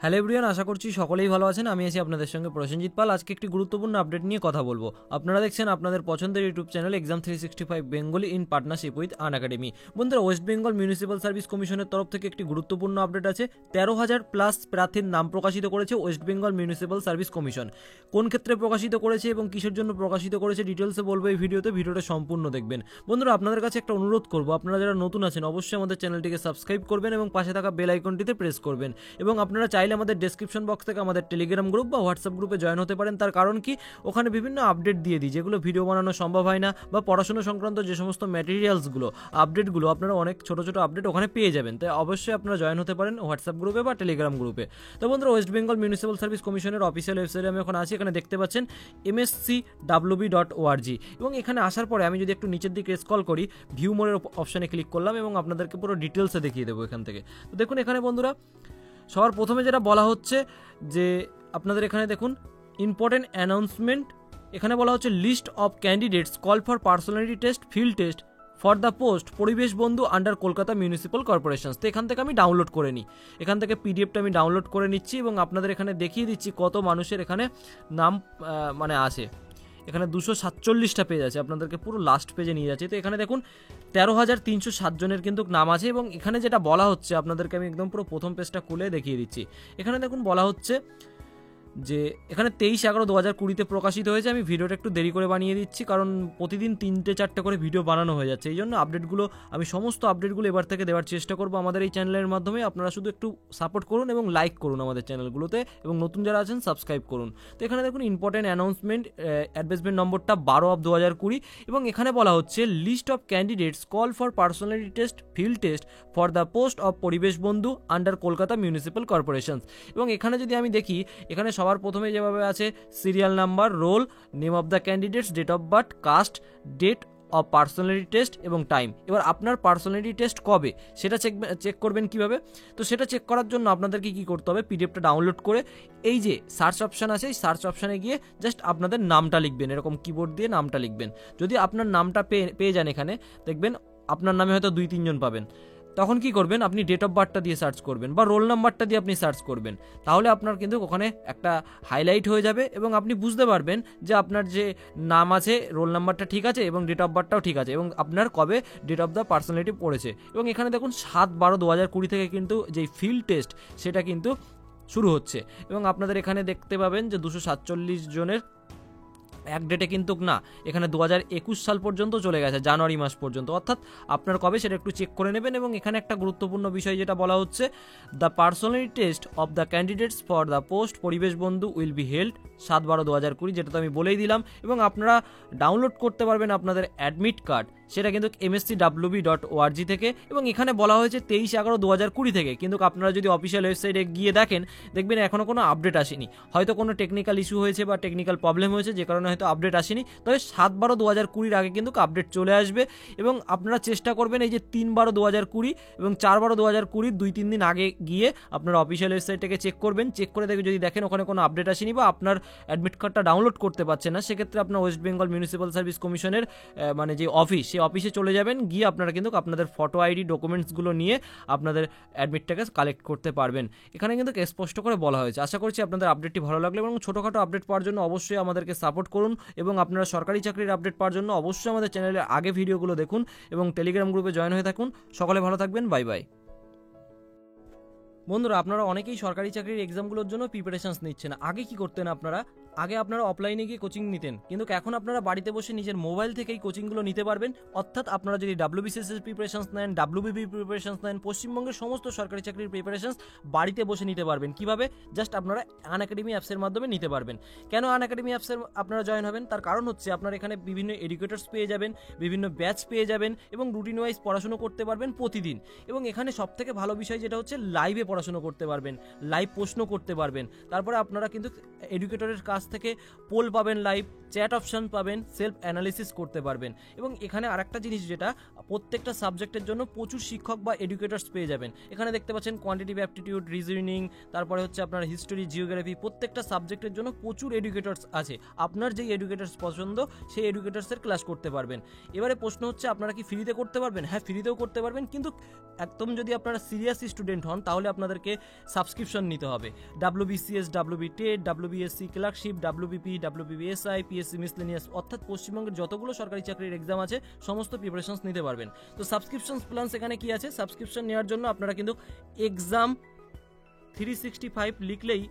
Hello everyone, আশা করছি সকলেই ভালো আছেন। আমি আছি আপনাদের সঙ্গে প্রসেনজিৎ পাল। আজকে একটি গুরুত্বপূর্ণ আপডেট নিয়ে কথা বলবো। আপনারা দেখছেন আপনাদের পছন্দের YouTube channel exam 365 Bengali in partnership with Unacademy. বন্ধুরা, ওয়েস্ট বেঙ্গল মিউনিসিপ্যাল সার্ভিস কমিশনের তরফ থেকে একটি গুরুত্বপূর্ণ আপডেট আছে। 13,000 প্লাস প্রার্থীর নাম প্রকাশিত করেছে West Bengal municipal service commission. কোন ক্ষেত্রে প্রকাশিত করেছে এবং কিসের জন্য প্রকাশিত করেছে ডিটেলসে বলবো এই ভিডিওটা সম্পূর্ণ দেখবেন। বন্ধুরা, আপনাদের কাছে একটা অনুরোধ করবো, আপনারা যারা নতুন আছেন অবশ্যই আমাদের চ্যানেলটিকে সাবস্ক্রাইব করবেন এবং পাশে থাকা বেল আইকনটিতে প্রেস করবেন। এবং আপনারা চাইলে আমাদের ডেসক্রিপশন বক্স থেকে আমাদের টেলিগ্রাম গ্রুপ বা হোয়াটসঅ্যাপ গ্রুপে জয়েন হতে পারেন। তার কারণ কি, ওখানে বিভিন্ন আপডেট দিয়ে দিই যেগুলো ভিডিও বানানো সম্ভব হয় না, বা পড়াশোনা সংক্রান্ত যে সমস্ত ম্যাটেরিয়ালসগুলো আপডেটগুলো আপনারা অনেক ছোট ছোট আপডেট ওখানে পেয়ে যাবেন। তাই অবশ্যই আপনারা জয়েন হতে পারেন হোয়াটসঅ্যাপ গ্রুপে বা টেলিগ্রাম গ্রুপে। তো বন্ধুরা, ওয়েস্ট বেঙ্গল মিউনিসিপ্যাল সার্ভিস কমিশনের অফিসিয়াল ওয়েবসাইটে আমি এখন আছি। এখানে দেখতে পাচ্ছেন mscwb.org, এবং এখানে আসার পরে আমি যদি একটু নিচের দিকে স্ক্রল করি, ভিউ মোরের অপশানে ক্লিক করলাম এবং আপনাদেরকে পুরো ডিটেলসে দেখিয়ে দেবো এখান থেকে। তো দেখুন এখানে বন্ধুরা, সবার প্রথমে যেটা বলা হচ্ছে যে আপনাদের এখানে দেখুন ইম্পর্টেন্ট অ্যানাউন্সমেন্ট। এখানে বলা হচ্ছে list of candidates call for personality test field test for the post পরিবেশ বন্ধু আন্ডার কলকাতা মিউনিসিপ্যাল কর্পোরেশন। তো এখান থেকে আমি ডাউনলোড করে নিই, এখান থেকে পিডিএফটা আমি ডাউনলোড করে নিচ্ছি এবং আপনাদের এখানে দেখিয়ে দিচ্ছি কত মানুষের এখানে নাম আছে। এখানে 247টা পেজ আছে, আপনাদেরকে পুরো লাস্ট পেজে নিয়ে যাচ্ছে। তো এখানে দেখুন 13,307 জনের কিন্তু নাম আছে, এবং এখানে যেটা বলা হচ্ছে আপনাদেরকে আমি একদম পুরো প্রথম পেজটা খুলে দেখিয়ে দিচ্ছি। এখানে দেখুন বলা হচ্ছে যে এখানে 23/11/2020 প্রকাশিত হয়েছে। আমি ভিডিওটা একটু দেরি করে বানিয়ে দিচ্ছি, কারণ প্রতিদিন 3-4টে করে ভিডিও বানানো হয়ে যাচ্ছে। এই জন্য আমি সমস্ত আপডেটগুলো এবার থেকে দেওয়ার চেষ্টা করবো আমাদের এই চ্যানেলের মাধ্যমে। আপনারা শুধু একটু সাপোর্ট করুন এবং লাইক করুন আমাদের চ্যানেলগুলোতে, এবং নতুন যারা আছেন সাবস্ক্রাইব করুন। তো এখানে দেখুন ইম্পর্টেন্ট অ্যানাউন্সমেন্ট, অ্যাডভার্টাইজমেন্ট নম্বরটা 12/2020, এবং এখানে বলা হচ্ছে list of candidates call for personality test field test for the post of পরিবেশ বন্ধু আন্ডার কলকাতা মিউনিসিপ্যাল কর্পোরেশন। এবং এখানে যদি আমি দেখি, এখানে সবার প্রথমে যেভাবে আছে serial number, roll, name of the candidates, date of birth, caste, date of personality test এবং টাইম। এবার আপনার পার্সোনালিটি টেস্ট কবে সেটা চেক করবেন কিভাবে? তো সেটা চেক করার জন্য আপনাদেরকে কি করতে হবে, পিডিএফটা ডাউনলোড করে এই যে সার্চ অপশান আছে, এই সার্চ অপশানে গিয়ে জাস্ট আপনাদের নামটা লিখবেন, এরকম কিবোর্ড দিয়ে নামটা লিখবেন। যদি আপনার নামটা পেয়ে যান, এখানে দেখবেন আপনার নামে হয়তো 2-3 জন পাবেন। তখন কি করবেন, আপনি ডেট অফ বার্থটা দিয়ে সার্চ করবেন বা রোল নাম্বারটা দিয়ে আপনি সার্চ করবেন। তাহলে আপনার কিন্তু ওখানে একটা হাইলাইট হয়ে যাবে এবং আপনি বুঝতে পারবেন যে আপনার যে নাম আছে, রোল নাম্বারটা ঠিক আছে এবং ডেট অফ বার্থটাও ঠিক আছে, এবং আপনার কবে ডেট অফ দ্য পার্সোনালিটি পড়েছে। এবং এখানে দেখুন 7/12/2020 থেকে কিন্তু যেই ফিল্ড টেস্ট সেটা কিন্তু শুরু হচ্ছে, এবং আপনাদের এখানে দেখতে পাবেন যে 247 জনের এক ডেটে কিন্তু না, এখানে 2021 সাল পর্যন্ত চলে গেছে, জানুয়ারি মাস পর্যন্ত। অর্থাৎ আপনার কবে সেটা একটু চেক করে নেবেন। এবং এখানে একটা গুরুত্বপূর্ণ বিষয় যেটা বলা হচ্ছে, the personality test of the candidates for the post পরিবেশ বন্ধু উইল বি হেল্ড 7/12/2020, যেটা তো আমি বলেই দিলাম। এবং আপনারা ডাউনলোড করতে পারবেন আপনাদের অ্যাডমিট কার্ড, সেটা কিন্তু mscwb.org থেকে। এবং এখানে বলা হয়েছে 23/11/2020 থেকে, কিন্তু আপনারা যদি অফিসিয়াল ওয়েবসাইটে গিয়ে দেখবেন এখনও কোনো আপডেট আসেনি। হয়তো কোনো টেকনিক্যাল ইস্যু হয়েছে বা টেকনিক্যাল প্রবলেম হয়েছে, যে কারণে হয়তো আপডেট আসেনি। তবে 7/12/2020 আগে কিন্তু আপডেট চলে আসবে। এবং আপনারা চেষ্টা করবেন এই যে 3/12/2020 এবং 4/12/2020 2-3 দিন আগে গিয়ে আপনারা অফিসিয়াল ওয়েবসাইটটাকে চেক করবেন। চেক করে যদি দেখেন ওখানে কোনো আপডেট আসেনি বা আপনার অ্যাডমিট কার্ডটা ডাউনলোড করতে পারছেন না, সেক্ষেত্রে আপনার ওয়েস্ট বেঙ্গল মিউনিসিপ্যাল সার্ভিস কমিশনের মানে যে অফিস, সেই অফিসে চলে যাবেন। গিয়ে আপনারা কিন্তু আপনাদের ফটো আইডি ডকুমেন্টসগুলো নিয়ে আপনাদের অ্যাডমিটটাকে কালেক্ট করতে পারবেন। এখানে কিন্তু স্পষ্ট করে বলা হয়েছে। আশা করছি আপনাদের আপডেটটি ভালো লাগলো, এবং ছোটোখাটো আপডেট পাওয়ার জন্য অবশ্যই আমাদেরকে সাপোর্ট করুন। এবং আপনারা সরকারি চাকরির আপডেট পাওয়ার জন্য অবশ্যই আমাদের চ্যানেলের আগে ভিডিওগুলো দেখুন এবং টেলিগ্রাম গ্রুপে জয়েন হয়ে থাকুন। সকলে ভালো থাকবেন, বাই বাই। বন্ধুরা, আপনারা অনেকেই সরকারি চাকরির এক্সামগুলোর জন্য প্রিপারেশনস নিচ্ছেন। আগে কি করতেন আগে আপনারা অফলাইনে গিয়ে কোচিং নিতেন, কিন্তু এখন আপনারা বাড়িতে বসে নিজের মোবাইল থেকেই কোচিংগুলো নিতে পারবেন। অর্থাৎ আপনারা যদি WBCS এর প্রিপারেশনস নেন, WBB প্রিপারেশনস নেন, পশ্চিমবঙ্গের সমস্ত সরকারি চাকরির প্রিপারেশনস বাড়িতে বসে নিতে পারবেন। কিভাবে? জাস্ট আপনারা আনএকাডেমি অ্যাপসের মাধ্যমে নিতে পারবেন। কেন আনএকাডেমি অ্যাপসের আপনারা জয়েন হবেন? তার কারণ হচ্ছে আপনারা এখানে বিভিন্ন এডুকেটরস পেয়ে যাবেন, বিভিন্ন ব্যাচ পেয়ে যাবেন, এবং রুটিন ওয়াইজ পড়াশোনা করতে পারবেন প্রতিদিন। এবং এখানে সবথেকে ভালো বিষয় যেটা হচ্ছে লাইভে পড়াশোনা করতে পারবেন, লাইভ প্রশ্ন করতে পারবেন। তারপরে আপনারা কিন্তু এডুকেটরের কাছ থেকে পোল পাবেন, লাইভ চ্যাট অপশন পাবেন, সেলফ অ্যানালিসিস করতে পারবেন। এবং এখানে আরেকটা জিনিস যেটা, প্রত্যেকটা সাবজেক্টের জন্য প্রচুর শিক্ষক বা এডুকেটরস পেয়ে যাবেন। এখানে দেখতে পাচ্ছেন কোয়ান্টিটিভ অ্যাপটিটিউড, রিজনিং, তারপরে হচ্ছে আপনার হিস্টোরি, জিওগ্রাফি, প্রত্যেকটা সাবজেক্টের জন্য প্রচুর এডুকেটরস আছে। আপনার যেই এডুকেটরস পছন্দ সেই এডুকেটরসের ক্লাস করতে পারবেন। এবারে প্রশ্ন হচ্ছে আপনারা কি ফ্রিতে করতে পারবেন? হ্যাঁ, ফ্রিতেও করতে পারবেন, কিন্তু একদম যদি আপনারা সিরিয়াস স্টুডেন্ট হন তাহলে আপনাদেরকে সাবস্ক্রিপশন নিতে হবে। WBCS, WB TET, WBSC clerkship, WBP, WBSI, PSC miscellaneous, অর্থাৎ পশ্চিমবঙ্গের যতগুলো সরকারি চাকরির এক্সাম আছে সমস্ত প্রিপারেশনস নিতে পারবেন। তো সাবস্ক্রিপশন প্ল্যান এখানে কি আছে? সাবস্ক্রিপশন নেওয়ার জন্য আপনারা কিন্তু এক্সাম 365 লিখলেই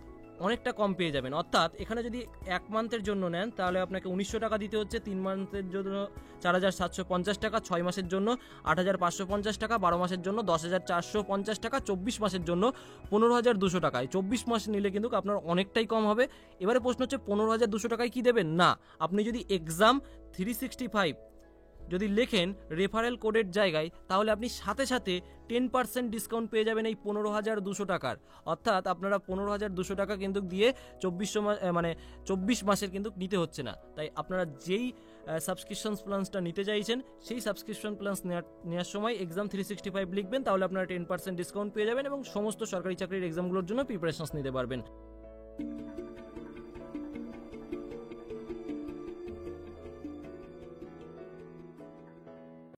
অনেকটা কম পেয়ে যাবেন। অর্থাৎ এখানে যদি 1 মান্থের জন্য নেন তাহলে আপনাকে 1900 টাকা দিতে হচ্ছে, 3 মান্থের জন্য 4750 টাকা, 6 মাসের জন্য 8550 টাকা, 12 মাসের জন্য 10450 টাকা, 24 মাসের জন্য 15200 টাকায়। 24 মাস নিলে কিন্তু আপনার অনেকটাই কম হবে। এবারে প্রশ্ন হচ্ছে 15200 টাকায় কি দেবেন? না, আপনি যদি এক্সাম 365 যদি লেখেন রেফারেল কোডের জায়গায়, তাহলে আপনি সাথে সাথে 10% ডিসকাউন্ট পেয়ে যাবেন এই 15200 টাকার। অর্থাৎ আপনারা 15200 টাকা কিন্তু দিয়ে 24 মাসের কিন্তু নিতে হচ্ছে না। তাই আপনারা যেই সাবস্ক্রিপশন প্ল্যানসটা নিতে চাইছেন সেই সাবস্ক্রিপশন প্ল্যানস নেওয়ার সময় এক্সাম 365 লিখবেন, তাহলে আপনারা 10% ডিসকাউন্ট পেয়ে যাবেন এবং সমস্ত সরকারি চাকরির এক্সামগুলোর জন্য প্রিপারেশনস নিতে পারবেন।